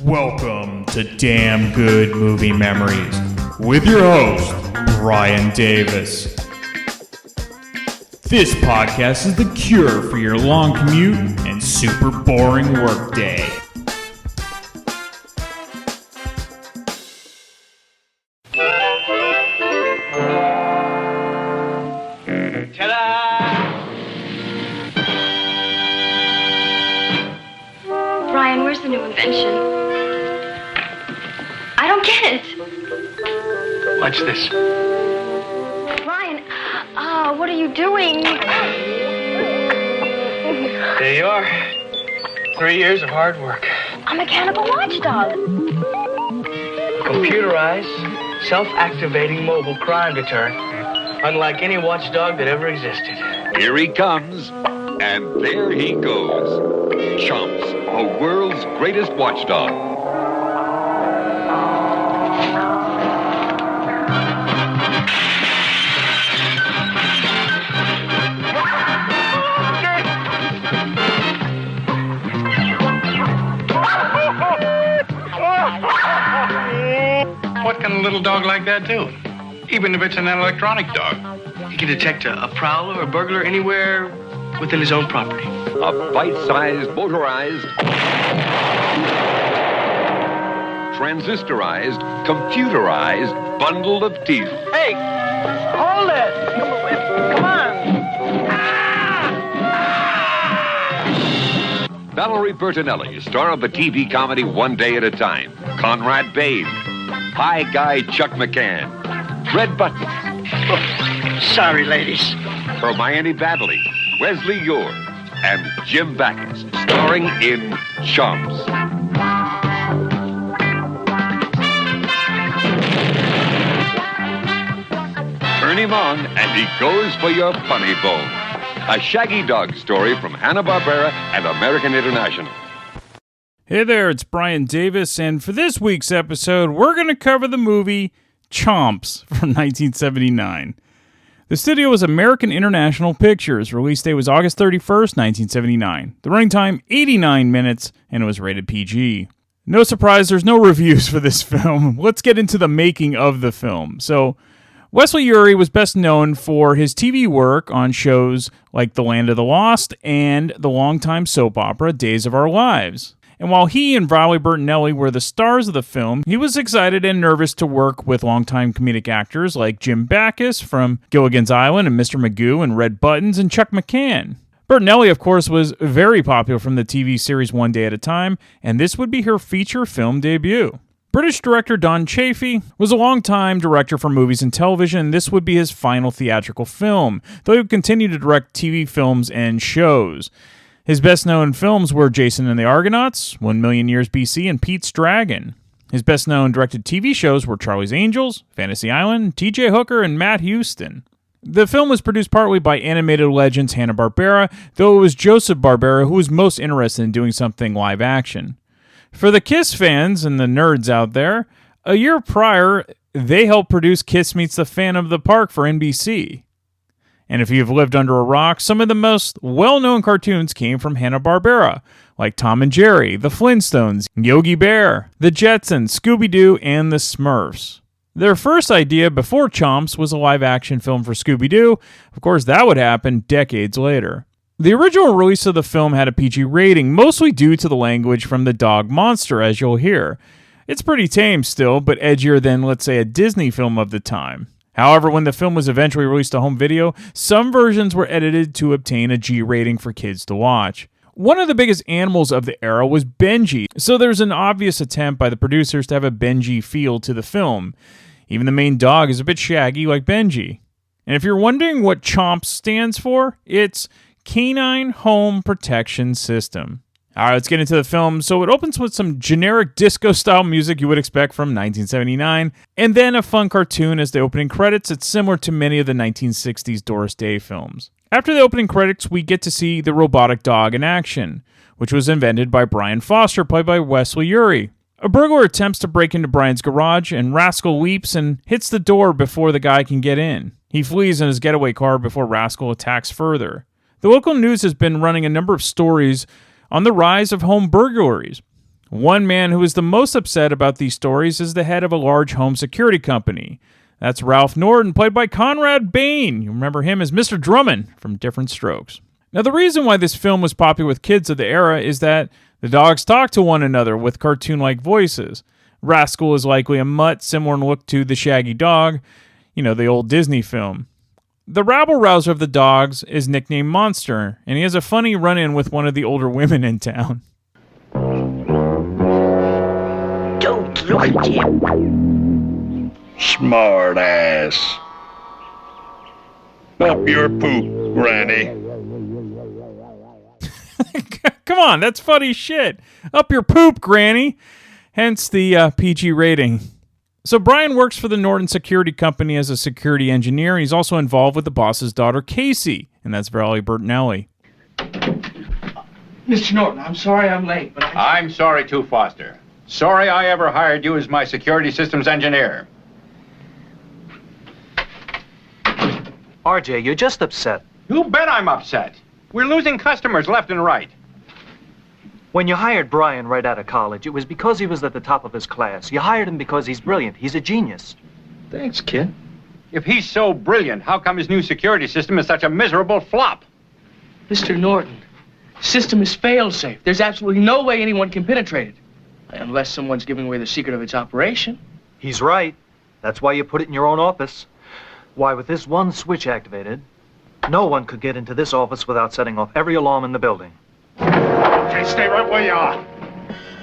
Welcome to Damn Good Movie Memories with your host, Brian Davis. This podcast is the cure for your long commute and super boring workday. Brian, where's the new invention? I don't get it. Watch this. Brian, what are you doing? There you are. 3 years of hard work. A mechanical watchdog. Computerized, self-activating mobile crime deterrent. Unlike any watchdog that ever existed. Here he comes, and there he goes. C.H.O.M.P.S, the world's greatest watchdog. What can a little dog like that do? Even if it's an electronic dog. He can detect a prowler or burglar anywhere within his own property. A bite-sized, motorized, transistorized, computerized bundle of teeth. Hey, hold it! Come on! Valerie Bertinelli, star of the TV comedy One Day at a Time. Conrad Bain. Hi Guy Chuck McCann. Red Button. Oh, sorry, ladies. Hermione Baddeley. Wesley Eure. And Jim Backus, starring in C.H.O.M.P.S. Turn him on, and he goes for your funny bone. A shaggy dog story from Hanna-Barbera and American International. Hey there, it's Brian Davis, and for this week's episode, we're going to cover the movie C.H.O.M.P.S from 1979. The studio was American International Pictures. Release date was August 31st, 1979. The running time, 89 minutes, and it was rated PG. No surprise, there's no reviews for this film. Let's get into the making of the film. So, Wesley Eure was best known for his TV work on shows like The Land of the Lost and the longtime soap opera Days of Our Lives. And while he and Valerie Bertinelli were the stars of the film, he was excited and nervous to work with longtime comedic actors like Jim Backus from Gilligan's Island and Mr. Magoo and Red Buttons and Chuck McCann. Bertinelli, of course, was very popular from the TV series One Day at a Time, and this would be her feature film debut. British director Don Chaffee was a longtime director for movies and television, and this would be his final theatrical film, though he would continue to direct TV films and shows. His best-known films were Jason and the Argonauts, 1,000,000 Years BC, and Pete's Dragon. His best-known directed TV shows were Charlie's Angels, Fantasy Island, T.J. Hooker, and Matt Houston. The film was produced partly by animated legends Hanna-Barbera, though it was Joseph Barbera who was most interested in doing something live-action. For the Kiss fans and the nerds out there, a year prior, they helped produce Kiss Meets the Phantom of the Park for NBC. And if you've lived under a rock, some of the most well-known cartoons came from Hanna-Barbera, like Tom and Jerry, the Flintstones, Yogi Bear, the Jetsons, Scooby-Doo, and the Smurfs. Their first idea before C.H.O.M.P.S was a live-action film for Scooby-Doo. Of course, that would happen decades later. The original release of the film had a PG rating, mostly due to the language from the dog Monster, as you'll hear. It's pretty tame still, but edgier than, let's say, a Disney film of the time. However, when the film was eventually released to home video, some versions were edited to obtain a G rating for kids to watch. One of the biggest animals of the era was Benji, so there's an obvious attempt by the producers to have a Benji feel to the film. Even the main dog is a bit shaggy like Benji. And if you're wondering what C.H.O.M.P.S stands for, it's Canine Home Protection System. Alright, let's get into the film. So it opens with some generic disco-style music you would expect from 1979, and then a fun cartoon as the opening credits. It's similar to many of the 1960s Doris Day films. After the opening credits, we get to see the robotic dog in action, which was invented by Brian Foster, played by Wesley Eure. A burglar attempts to break into Brian's garage, and Rascal leaps and hits the door before the guy can get in. He flees in his getaway car before Rascal attacks further. The local news has been running a number of stories on the rise of home burglaries. One man who is the most upset about these stories is the head of a large home security company. That's Ralph Norton, played by Conrad Bain. You remember him as Mr. Drummond from Different Strokes. Now, the reason why this film was popular with kids of the era is that the dogs talk to one another with cartoon-like voices. Rascal is likely a mutt, similar in look to the Shaggy Dog, the old Disney film. The rabble-rouser of the dogs is nicknamed Monster, and he has a funny run-in with one of the older women in town. Don't look at him. Smart ass. Up your poop, Granny. Come on, that's funny shit. Up your poop, Granny. Hence the PG rating. So Brian works for the Norton Security Company as a security engineer. He's also involved with the boss's daughter, Casey, and that's Valerie Bertinelli. Mr. Norton, I'm sorry I'm late, but I'm sorry too, Foster. Sorry I ever hired you as my security systems engineer. RJ, you're just upset. You bet I'm upset. We're losing customers left and right. When you hired Brian right out of college, it was because he was at the top of his class. You hired him because he's brilliant. He's a genius. Thanks, kid. If he's so brilliant, how come his new security system is such a miserable flop? Mr. Norton, system is fail-safe. There's absolutely no way anyone can penetrate it. Unless someone's giving away the secret of its operation. He's right. That's why you put it in your own office. Why, with this one switch activated, no one could get into this office without setting off every alarm in the building. Okay, stay right where you are.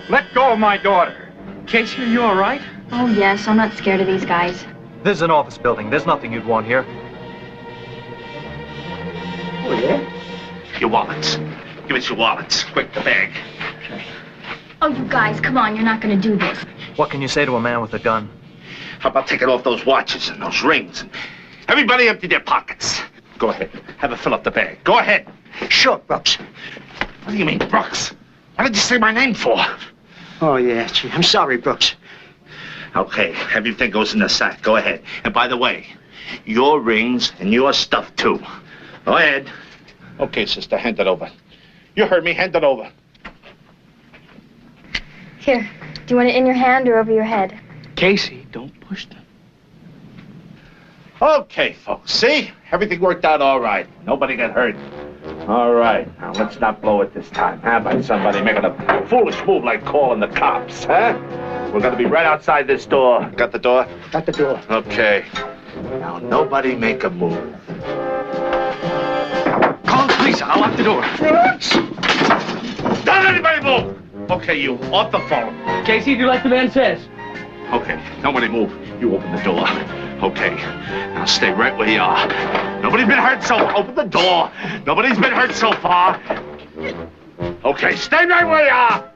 Let go of my daughter. Casey, are you all right? Oh, yes, I'm not scared of these guys. This is an office building. There's nothing you'd want here. Oh, yeah? Your wallets. Give us your wallets. Quick, the bag. Oh, you guys, come on, you're not going to do this. What can you say to a man with a gun? How about taking off those watches and those rings? And everybody empty their pockets. Go ahead. Have her fill up the bag. Go ahead. Sure, Brooks. What do you mean, Brooks? What did you say my name for? Oh, yeah, gee, I'm sorry, Brooks. Okay, everything goes in the sack. Go ahead. And by the way, your rings and your stuff, too. Go ahead. Okay, sister, hand it over. You heard me. Hand it over. Here, do you want it in your hand or over your head? Casey, don't push them. Okay, folks. See? Everything worked out all right. Nobody got hurt. All right. Now, let's not blow it this time, huh? By somebody making a foolish move like calling the cops, huh? We're going to be right outside this door. Got the door? Got the door. Okay. Now, nobody make a move. Call the police. I'll lock the door. Don't anybody move! Okay, you, off the phone. Casey, do like the man says. Okay, nobody move. You open the door. Okay, now stay right where you are. Nobody's been hurt so far. Open the door. Nobody's been hurt so far. Okay, stay right where you are.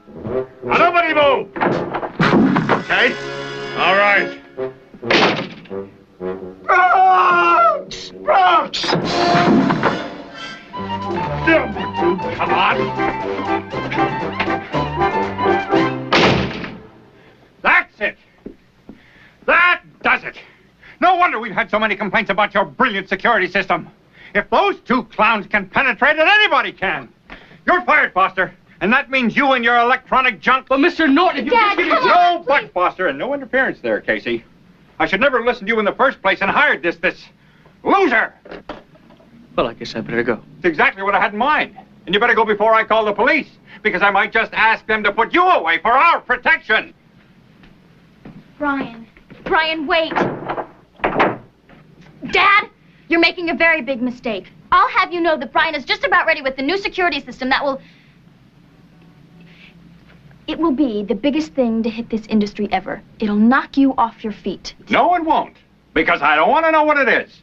Now nobody move. Okay? All right. Brooks! Brooks! Come on. That's it. That does it. No wonder we've had so many complaints about your brilliant security system. If those two clowns can penetrate it, anybody can. You're fired, Foster. And that means you and your electronic junk. But Mr. Norton, Dad, come on. No but, Foster, and no interference there, Casey. I should never have listened to you in the first place and hired this loser. Well, I guess I better go. It's exactly what I had in mind. And you better go before I call the police, because I might just ask them to put you away for our protection. Brian, wait. Dad, you're making a very big mistake. I'll have you know that Brian is just about ready with the new security system that will... It will be the biggest thing to hit this industry ever. It'll knock you off your feet. No, it won't, because I don't want to know what it is.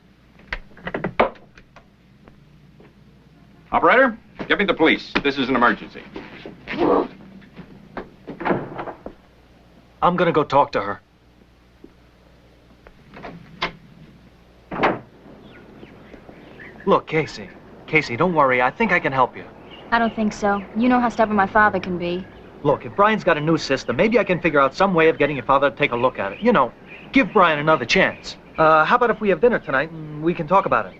Operator, get me the police. This is an emergency. I'm gonna go talk to her. Look, Casey. Casey, don't worry. I think I can help you. I don't think so. You know how stubborn my father can be. Look, if Brian's got a new system, maybe I can figure out some way of getting your father to take a look at it. You know, give Brian another chance. How about if we have dinner tonight and we can talk about it?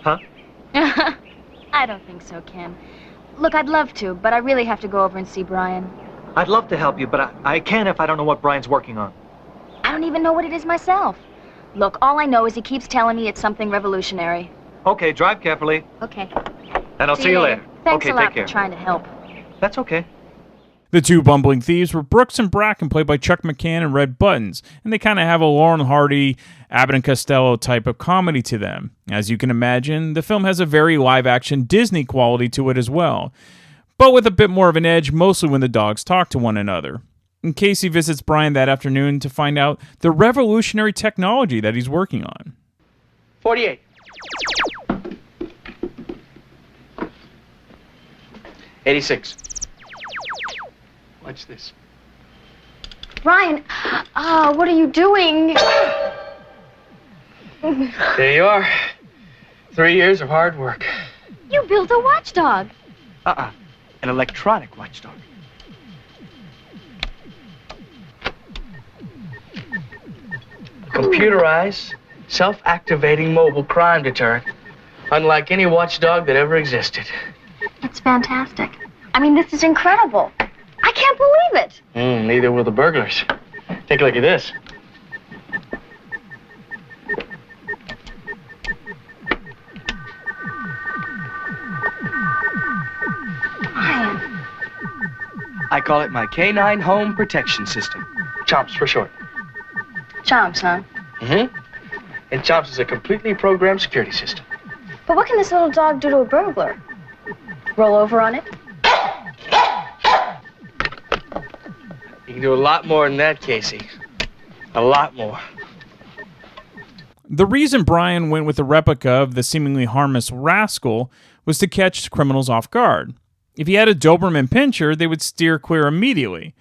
Huh? I don't think so, Ken. Look, I'd love to, but I really have to go over and see Brian. I'd love to help you, but I can't if I don't know what Brian's working on. I don't even know what it is myself. Look, all I know is he keeps telling me it's something revolutionary. Okay, drive carefully. Okay. And I'll see you later. Thanks Okay, a lot take care. for trying to help. That's okay. The two bumbling thieves were Brooks and Bracken, played by Chuck McCann and Red Buttons, and they kind of have a Lauren Hardy, Abbott and Costello type of comedy to them. As you can imagine, the film has a very live-action Disney quality to it as well, but with a bit more of an edge, mostly when the dogs talk to one another. And Casey visits Brian that afternoon to find out the revolutionary technology that he's working on. 48. 86. What's this? Brian, what are you doing? There you are. 3 years of hard work. You built a watchdog. An electronic watchdog. Computerized, self-activating mobile crime deterrent. Unlike any watchdog that ever existed. It's fantastic. I mean, this is incredible. I can't believe it. Neither will the burglars. Take a look at this. Brian. I call it my Canine Home Protection System. C.H.O.M.P.S for short. C.H.O.M.P.S, huh? Mm-hmm. And C.H.O.M.P.S is a completely programmed security system. But what can this little dog do to a burglar? Roll over on it? You can do a lot more than that, Casey. A lot more. The reason Brian went with a replica of the seemingly harmless rascal was to catch criminals off guard. If he had a Doberman Pinscher, they would steer clear immediately.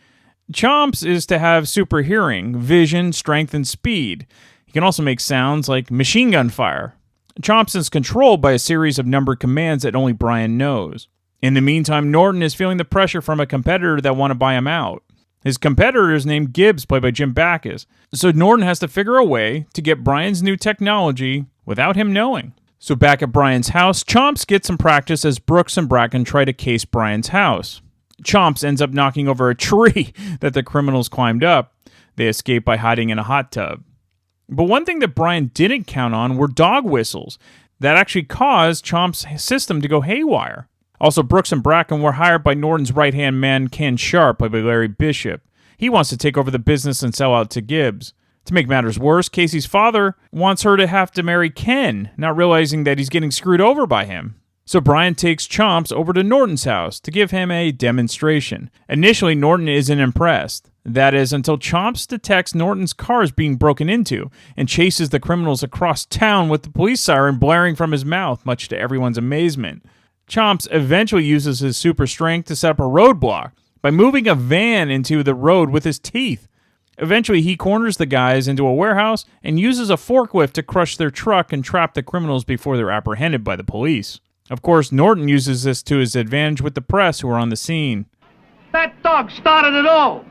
C.H.O.M.P.S is to have super hearing, vision, strength, and speed. He can also make sounds like machine gun fire. C.H.O.M.P.S is controlled by a series of numbered commands that only Brian knows. In the meantime, Norton is feeling the pressure from a competitor that want to buy him out. His competitor is named Gibbs, played by Jim Backus. So Norton has to figure a way to get Brian's new technology without him knowing. So back at Brian's house, C.H.O.M.P.S gets some practice as Brooks and Bracken try to case Brian's house. C.H.O.M.P.S ends up knocking over a tree that the criminals climbed up. They escape by hiding in a hot tub. But one thing that Brian didn't count on were dog whistles that actually caused C.H.O.M.P.S system to go haywire. Also, Brooks and Bracken were hired by Norton's right-hand man, Ken Sharp, played by Larry Bishop. He wants to take over the business and sell out to Gibbs. To make matters worse, Casey's father wants her to have to marry Ken, not realizing that he's getting screwed over by him. So Brian takes C.H.O.M.P.S over to Norton's house to give him a demonstration. Initially, Norton isn't impressed. That is, until C.H.O.M.P.S detects Norton's car is being broken into and chases the criminals across town with the police siren blaring from his mouth, much to everyone's amazement. C.H.O.M.P.S eventually uses his super strength to set up a roadblock by moving a van into the road with his teeth. Eventually, he corners the guys into a warehouse and uses a forklift to crush their truck and trap the criminals before they're apprehended by the police. Of course, Norton uses this to his advantage with the press who are on the scene. That dog started it all.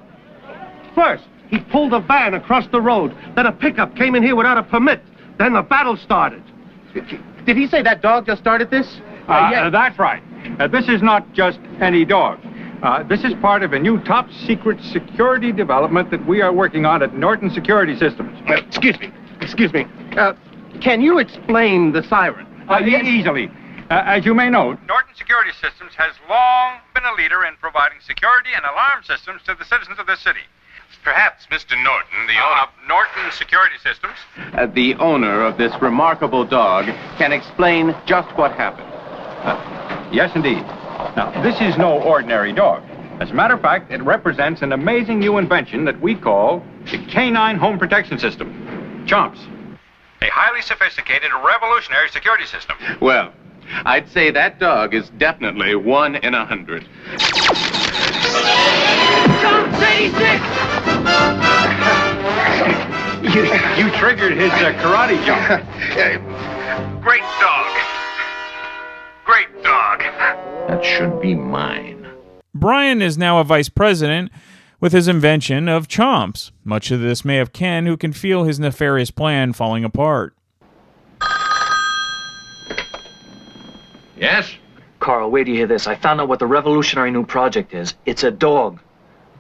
First, he pulled a van across the road. Then a pickup came in here without a permit. Then the battle started. Did he say that dog just started this? Yes. That's right. This is not just any dog. This is part of a new top-secret security development that we are working on at Norton Security Systems. Excuse me. Can you explain the siren? Easily. As you may know, Norton Security Systems has long been a leader in providing security and alarm systems to the citizens of this city. Perhaps Mr. Norton, the owner of Norton Security Systems, the owner of this remarkable dog, can explain just what happened. Yes, indeed. Now, this is no ordinary dog. As a matter of fact, it represents an amazing new invention that we call the Canine Home Protection System, C.H.O.M.P.S. A highly sophisticated, revolutionary security system. Well, I'd say that dog is definitely 1 in 100. You triggered his karate jump. Great dog. Great dog. That should be mine. Brian is now a vice president with his invention of C.H.O.M.P.S, much to the dismay of Ken, who can feel his nefarious plan falling apart. Yes? Carl, wait till you hear this. I found out what the revolutionary new project is. It's a dog.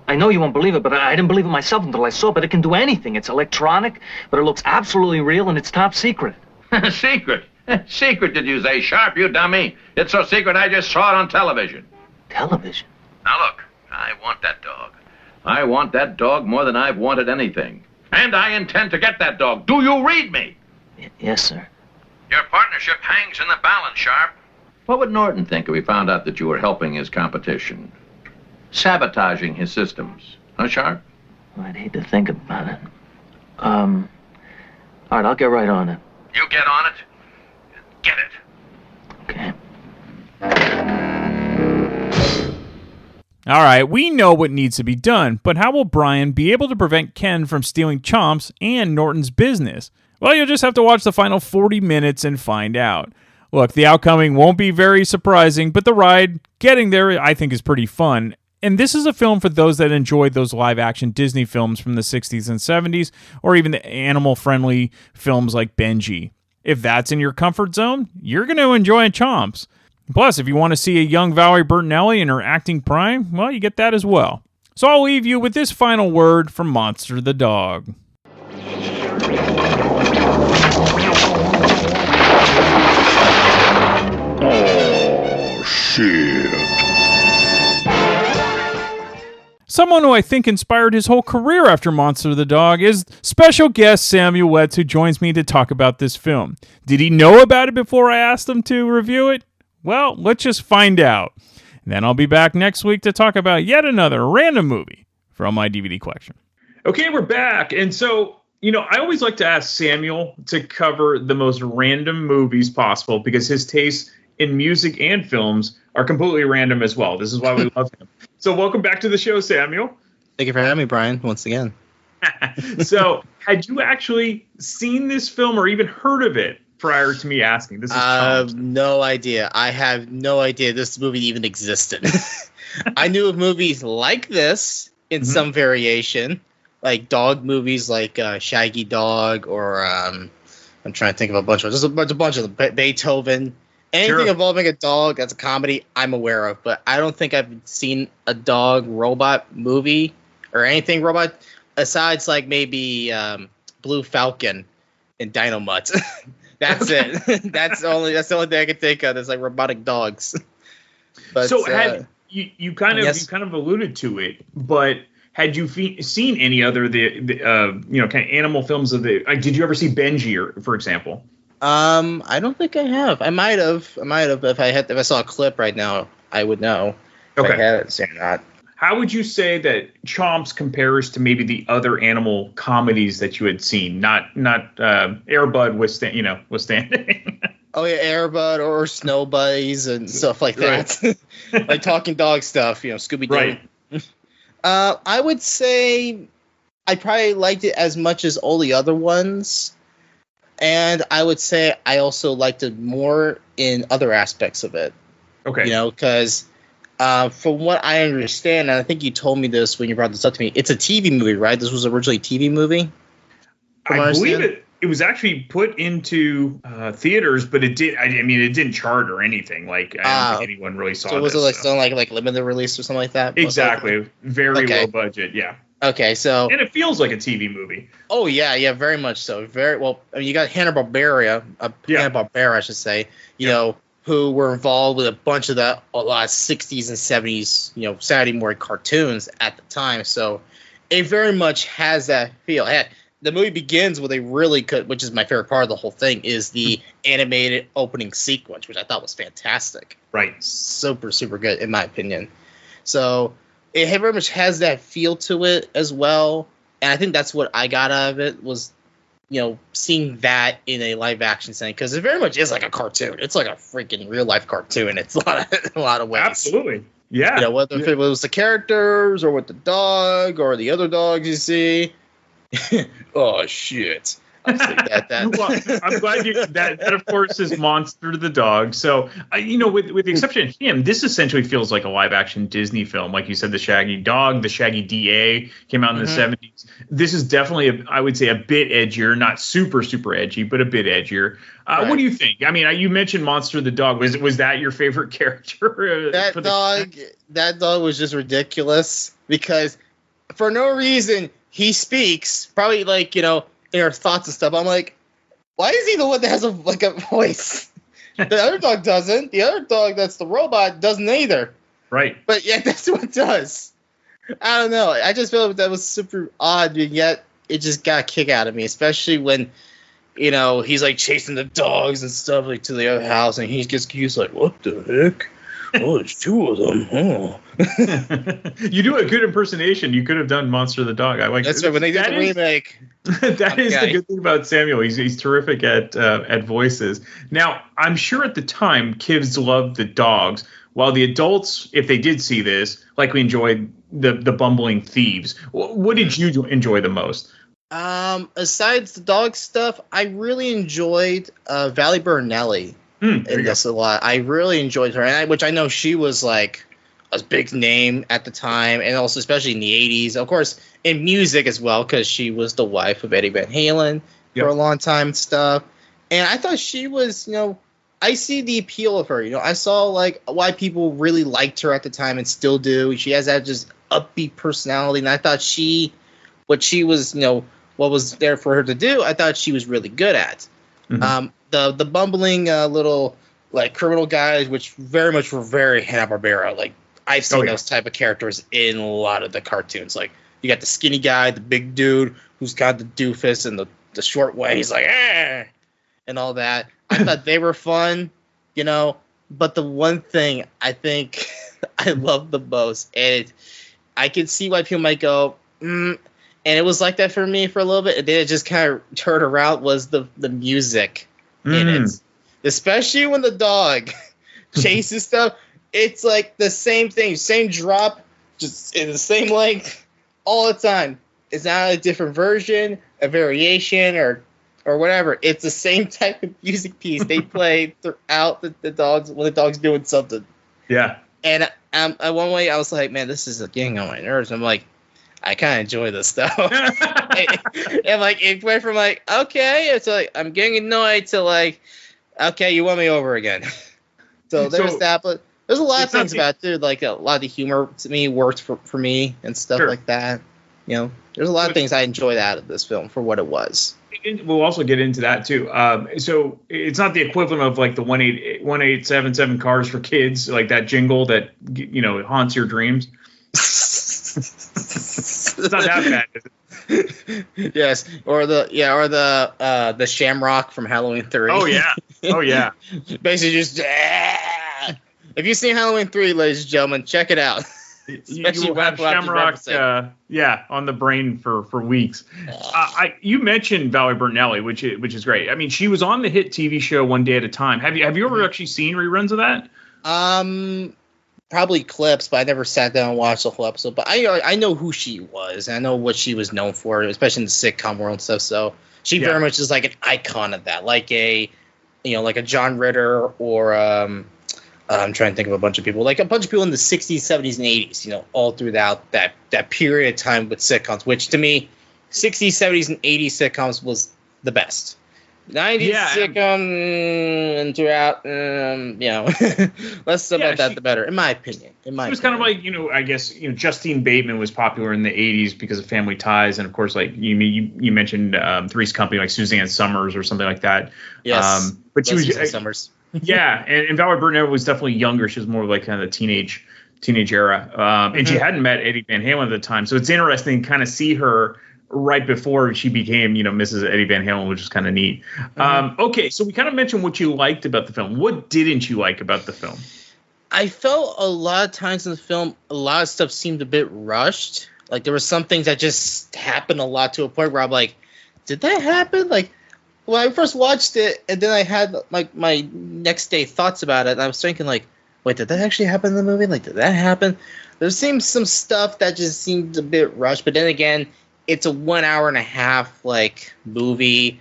I know you won't believe it, but I didn't believe it myself until I saw it. But it can do anything. It's electronic, but it looks absolutely real, and it's top secret. Secret? Secret, did you say? Sharp, you dummy. It's so secret I just saw it on television. Television? Now look, I want that dog. I want that dog more than I've wanted anything. And I intend to get that dog. Do you read me? Yes, sir. Your partnership hangs in the balance, Sharp. What would Norton think if he found out that you were helping his competition? Sabotaging his systems. Huh, Sharp? Well, I'd hate to think about it. All right, I'll get right on it. You get on it. Get it. Okay. All right, we know what needs to be done, but how will Brian be able to prevent Ken from stealing Chomps and Norton's business? Well, you'll just have to watch the final 40 minutes and find out. Look, the outcoming won't be very surprising, but the ride, getting there, I think is pretty fun. And this is a film for those that enjoyed those live-action Disney films from the 60s and 70s, or even the animal-friendly films like Benji. If that's in your comfort zone, you're going to enjoy Chomps. Plus, if you want to see a young Valerie Bertinelli in her acting prime, well, you get that as well. So I'll leave you with this final word from Monster the Dog. Oh, shit. Someone who I think inspired his whole career after Monster the Dog is special guest Samuel Wetz, who joins me to talk about this film. Did he know about it before I asked him to review it? Well, let's just find out. And then I'll be back next week to talk about yet another random movie from my DVD collection. Okay, we're back. And so, I always like to ask Samuel to cover the most random movies possible because his tastes in music and films are completely random as well. This is why we love him. So welcome back to the show, Samuel. Thank you for having me, Brian, once again. So had you actually seen this film or even heard of it prior to me asking? This is no idea. I have no idea this movie even existed. I knew of movies like this in some variation, like dog movies like Shaggy Dog or I'm trying to think of a bunch of them. Beethoven. Anything involving a dog that's a comedy, I'm aware of, but I don't think I've seen a dog robot movie or anything robot besides like maybe Blue Falcon and Dynomutt. That's it. That's the only thing I can think of. Is like robotic dogs. But, so had you kind of alluded to it, but had you seen any other the kind of animal films of the? Did you ever see Benji, for example? I don't think I have. I might have. If I saw a clip right now, I would know. Okay. If I haven't seen that. How would you say that Chomps compares to maybe the other animal comedies that you had seen? Not Air Bud withstanding. Oh yeah, Air Bud or Snow Buddies and stuff like that. Like talking dog stuff, Scooby Doo. Right. I would say I probably liked it as much as all the other ones. And I would say I also liked it more in other aspects of it. Okay. Because from what I understand, and I think you told me this when you brought this up to me, it's a TV movie, right? This was originally a TV movie? I believe it was actually put into theaters, but it didn't chart or anything. Like, I don't think anyone really saw it. So was it still like limited release or something like that? Exactly. Very low budget, yeah. Okay, so... And it feels like a TV movie. Oh, yeah, very much so. Very well. I mean, you got Hanna-Barbera, I should say, who were involved with a bunch of a lot of 60s and 70s, Saturday morning cartoons at the time. So it very much has that feel. The movie begins with a really good, which is my favorite part of the whole thing, is the animated opening sequence, which I thought was fantastic. Right. Super, super good, in my opinion. So... it very much has that feel to it as well, and I think that's what I got out of it was, seeing that in a live action setting because it very much is like a cartoon. It's like a freaking real life cartoon. It's a lot of ways. Absolutely, yeah. Whether if it was the characters or with the dog or the other dogs you see. Oh shit. I'm glad that of course is Monster the Dog. So with the exception of him, this essentially feels like a live action Disney film. Like you said, the Shaggy Dog, the Shaggy DA came out in the 70s. This is definitely I would say a bit edgier, not super super edgy, but a bit edgier. What do you think? I mean, you mentioned Monster the Dog. Was that your favorite character? That dog was just ridiculous because for no reason, he speaks, probably like, in her thoughts and stuff. I'm like, why is he the one that has a voice? The other dog doesn't. The other dog that's the robot doesn't either. Right. But yeah, that's what it does. I don't know. I just felt that was super odd, and yet it just got a kick out of me, especially when, he's like chasing the dogs and stuff like to the other house, and he's like, what the heck? Oh, there's two of them. Oh. You do a good impersonation. You could have done Monster the Dog. I like that's right. When they did the remake, that is the good thing about Samuel. He's terrific at voices. Now, I'm sure at the time kids loved the dogs, while the adults, if they did see this, likely enjoyed the bumbling thieves. What did you enjoy the most? Aside the dog stuff, I really enjoyed Valerie Bertinelli. And that's a lot. I really enjoyed her, which I know she was like a big name at the time, and also especially in the 80s. Of course, in music as well, because she was the wife of Eddie Van Halen for a long time and stuff. And I thought she was, I see the appeal of her. I saw like why people really liked her at the time and still do. She has that just upbeat personality, and I thought what she was, what was there for her to do, I thought she was really good at. Mm-hmm. The bumbling little like criminal guys, which very much were very Hanna-Barbera. Like I've seen those type of characters in a lot of the cartoons. Like you got the skinny guy, the big dude who's got the doofus and the short way. He's like, and all that. I thought they were fun, But the one thing I think I love the most, and I can see why people might go, and it was like that for me for a little bit, and then it just kind of turned around, was the music in it. Especially when the dog chases stuff, it's like the same thing, same drop, just in the same length all the time. It's not a different version, a variation, or whatever. It's the same type of music piece they play throughout the dogs when the dog's doing something. Yeah. And at one way, I was like, man, this is getting on my nerves. I'm like, I kind of enjoy this stuff. And like, it went from like, okay, it's like, I'm getting annoyed to like, okay, you won me over again. So there's that. But there's a lot of things about it, too. Like, a lot of the humor to me worked for me and stuff like that. There's a lot of things I enjoyed out of this film for what it was. We'll also get into that, too. So it's not the equivalent of like the 1877 Cars for Kids, like that jingle that, haunts your dreams. It's not that bad, is it? Yes, or the Shamrock from Halloween 3. Oh yeah. Basically, just if you've seen Halloween 3, ladies and gentlemen, check it out. You will have Shamrock, on the brain for weeks. You mentioned Valerie Bertinelli, which is great. I mean, she was on the hit TV show One Day at a Time. Have you ever actually seen reruns of that? Probably clips, but I never sat down and watched the whole episode. But I know who she was. I know what she was known for, especially in the sitcom world and stuff. So she very much is like an icon of that, like a John Ritter, or I'm trying to think of a bunch of people, like a bunch of people in the 60s, 70s, and 80s. All throughout that period of time with sitcoms, which to me, 60s, 70s, and 80s sitcoms was the best. 90s sitcom and throughout, less about that, the better, in my opinion. It was kind of like, I guess, Justine Bateman was popular in the 80s because of Family Ties. And of course, like you mentioned Three's Company, like Suzanne Summers or something like that. Yes. But she was Suzanne Summers. Yeah. And Valerie Bertinelli was definitely younger. She was more like kind of the teenage era. And she hadn't met Eddie Van Halen at the time. So it's interesting to kind of see her right before she became, Mrs. Eddie Van Halen, which is kind of neat. Okay, so we kind of mentioned what you liked about the film. What didn't you like about the film? I felt a lot of times in the film, a lot of stuff seemed a bit rushed. Like, there were some things that just happened a lot to a point where I'm like, did that happen? Like, when I first watched it, and then I had, like, my next day thoughts about it, and I was thinking, like, wait, did that actually happen in the movie? Like, did that happen? There seemed some stuff that just seemed a bit rushed, but then again, it's a 1 hour and a half like movie.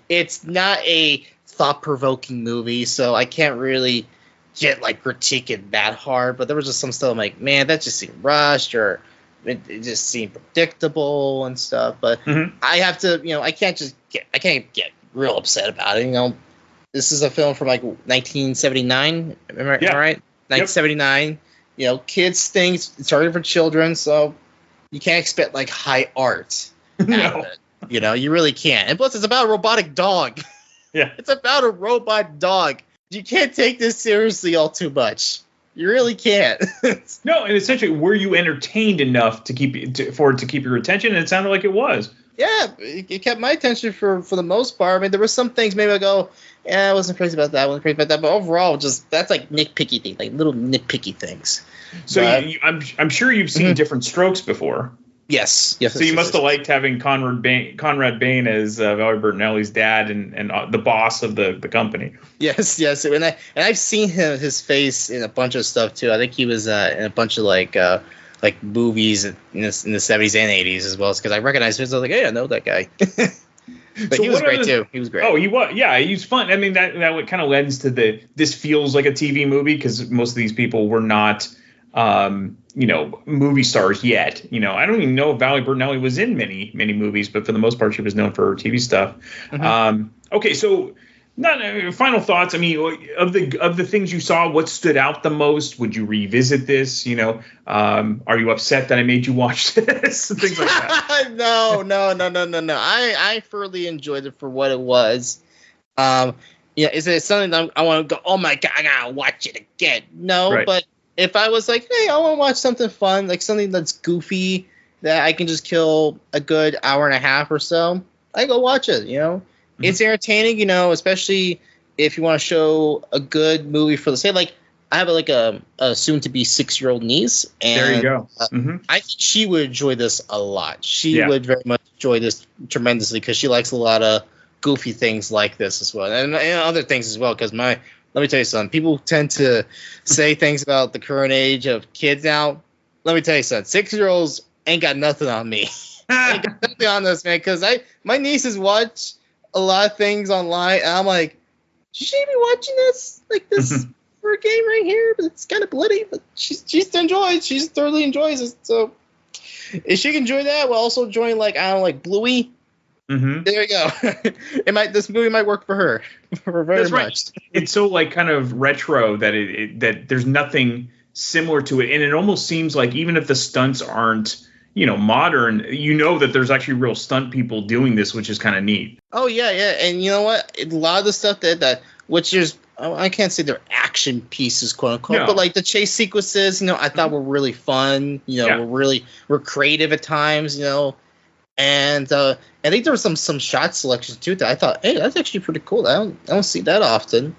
It's not a thought-provoking movie, so I can't really get like critique it that hard. But there was just some stuff I'm like, man, that just seemed rushed, or it just seemed predictable and stuff. But I have to, I can't get real upset about it. This is a film from like 1979. Am I right? 1979. Kids things. It's targeted for children, so. you can't expect like high art. No. You know, you really can't. And plus, it's about a robotic dog. Yeah. It's about a robot dog. You can't take this seriously all too much. You really can't. No, and essentially, were you entertained enough to keep for it to keep your attention? And it sounded like it was. Yeah, it kept my attention for the most part. I mean, there were some things maybe I go, I wasn't crazy about that, but overall, just that's like nitpicky things, like little nitpicky things. So I'm sure you've seen Different Strokes before. Yes. So you must have liked having Conrad Bain as Valerie Bertinelli's dad and the boss of the company. Yes. And I've seen his face in a bunch of stuff too. I think he was in a bunch of like movies in the 70s and 80s as well, because I recognized him. I was like, hey, I know that guy. But so he was great too. He was great. Oh, he was. Yeah, he was fun. I mean, that kind of lends to this feels like a TV movie, because most of these people were not movie stars yet. I don't even know if Valerie Bertinelli was in many movies, but for the most part, she was known for her TV stuff. Okay, so final thoughts. I mean, of the things you saw, what stood out the most? Would you revisit this? Are you upset that I made you watch this? Things like that. No. I thoroughly enjoyed it for what it was. Is it something that I want to go, oh my God, I gotta watch it again? No, right. But if I was like, hey, I want to watch something fun, like something that's goofy, that I can just kill a good hour and a half or so, I go watch it, It's entertaining, especially if you want to show a good movie for the sake. Like, I have a soon-to-be 6-year-old niece, and there you go. I think she would enjoy this a lot. She would very much enjoy this tremendously, because she likes a lot of goofy things like this as well, and other things as well. Because let me tell you something. People tend to say things about the current age of kids now. Let me tell you something. 6-year-olds ain't got nothing on me. Ain't got nothing on this, man. Because my nieces watch a lot of things online, and I'm like, should she be watching this? Like this for a game right here? But it's kind of bloody. But she thoroughly enjoys it. So if she can enjoy that, we'll also join like Bluey. There you go. This movie might work for her. Very much. Right. It's so kind of retro that that there's nothing similar to it, and it almost seems like even if the stunts aren't modern, that there's actually real stunt people doing this, which is kind of neat. Oh yeah, and you know what? A lot of the stuff that which is, I can't say they're action pieces, quote unquote, but like the chase sequences, I thought were really fun. Were creative at times, And I think there was some shot selections too that I thought, hey, that's actually pretty cool. I don't see that often,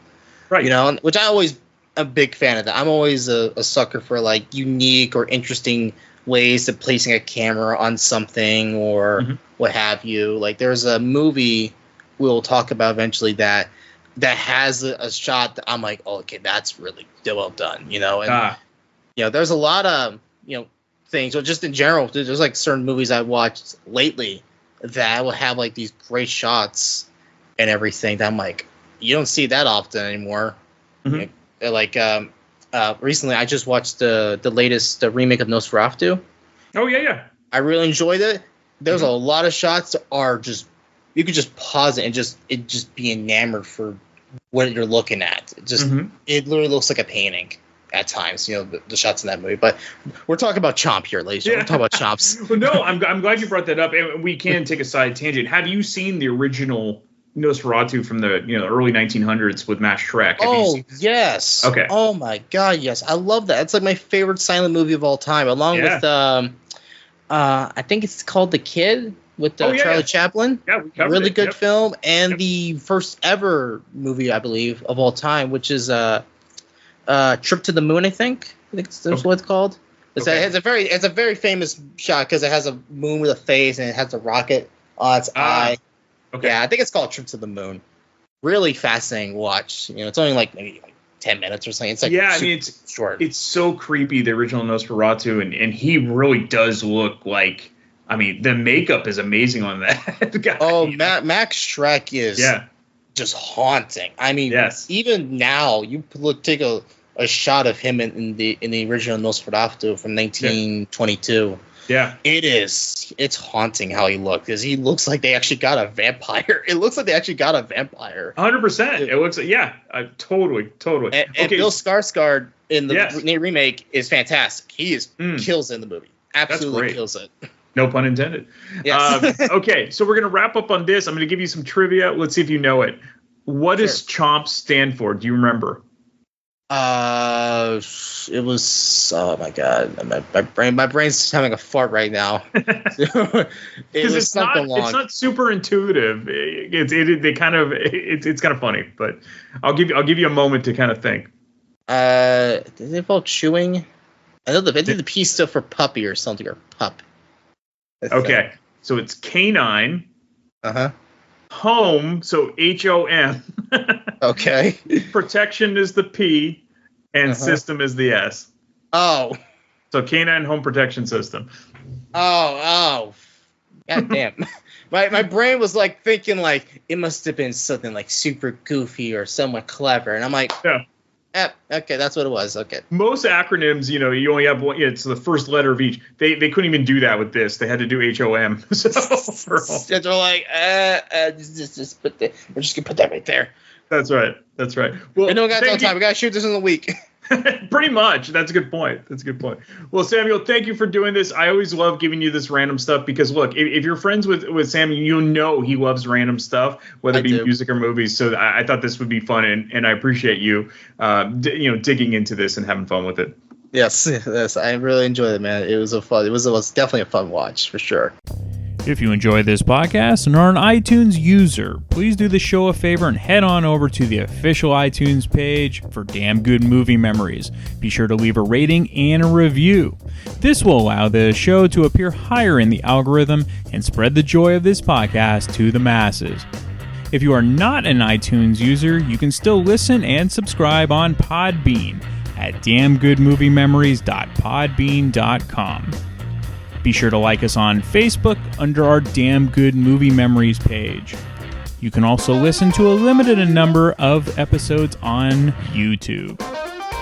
right? Which I always a big fan of that. I'm always a sucker for like unique or interesting ways of placing a camera on something or what have you. Like there's a movie we'll talk about eventually that has a shot that I'm like, oh, okay, that's really well done, And there's a lot of things, or just in general, there's like certain movies I've watched lately that will have like these great shots and everything that I'm like, you don't see that often anymore. Recently I just watched the latest remake of Nosferatu. Oh yeah. I really enjoyed it. There's a lot of shots that are just, you could just pause it and just be enamored for what you're looking at. It literally looks like a painting at times, the shots in that movie. But we're talking about C.H.O.M.P. here, ladies. We're talking about C.H.O.M.P.S. Well, no, I'm glad you brought that up, and we can take a side tangent. Have you seen the original Nosferatu from the early 1900s with Max Schreck? Yes. Okay. Oh my God, yes, I love that. It's like my favorite silent movie of all time, along with I think it's called The Kid with Charlie Chaplin. Yeah, we covered really it. good film, and the first ever movie I believe of all time, which is Trip to the Moon, I think that's what it's called. It's a very famous shot because it has a moon with a face and it has a rocket on its eye. Okay. Yeah, I think it's called Trip to the Moon. Really fascinating watch. It's only maybe 10 minutes or something. It's it's short. It's so creepy, the original Nosferatu, and he really does look like. I mean, the makeup is amazing on that guy. Oh, Max Schreck is just haunting. I mean, even now, you take a shot of him in the original Nosferatu from 1922. Yeah. It's haunting how he looked, because he looks like they actually got a vampire. It looks like they actually got a vampire. 100%. It looks like, totally. And Bill Skarsgård in the remake is fantastic. He kills in the movie. absolutely kills it. No pun intended. Yes. Okay, so we're going to wrap up on this. I'm going to give you some trivia. Let's see if you know it. What does C.H.O.M.P.S stand for? Do you remember? It was, oh my god, my brain's having a fart right now. It was it's something long. It's not super intuitive. It's kind of funny, but I'll give you a moment to kind of think. Does it involve chewing? I know the P stood for puppy or something, or pup. Okay, so it's canine. Home, so H-O-M. Okay. Protection is the P, and system is the S. Oh. So canine home protection system. Oh. God damn. My brain was like thinking like it must have been something like super goofy or somewhat clever, and I'm like, yeah. Okay, that's what it was. Okay. Most acronyms, you only have one. It's the first letter of each. They couldn't even do that with this. They had to do H-O-M. So they're like, just put that. We're just gonna put that right there. That's right. Well, I know we got no time. We gotta shoot this in a week. Pretty much. That's a good point. Well, Samuel, thank you for doing this. I always love giving you this random stuff because, look, if you're friends with Samuel, he loves random stuff, whether it be music or movies. So I thought this would be fun, and I appreciate you, digging into this and having fun with it. Yes, I really enjoyed it, man. It was definitely a fun watch for sure. If you enjoy this podcast and are an iTunes user, please do the show a favor and head on over to the official iTunes page for Damn Good Movie Memories. Be sure to leave a rating and a review. This will allow the show to appear higher in the algorithm and spread the joy of this podcast to the masses. If you are not an iTunes user, you can still listen and subscribe on Podbean at damngoodmoviememories.podbean.com. Be sure to like us on Facebook under our Damn Good Movie Memories page. You can also listen to a limited number of episodes on YouTube.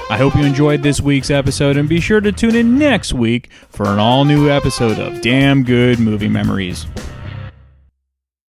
I hope you enjoyed this week's episode, and be sure to tune in next week for an all-new episode of Damn Good Movie Memories.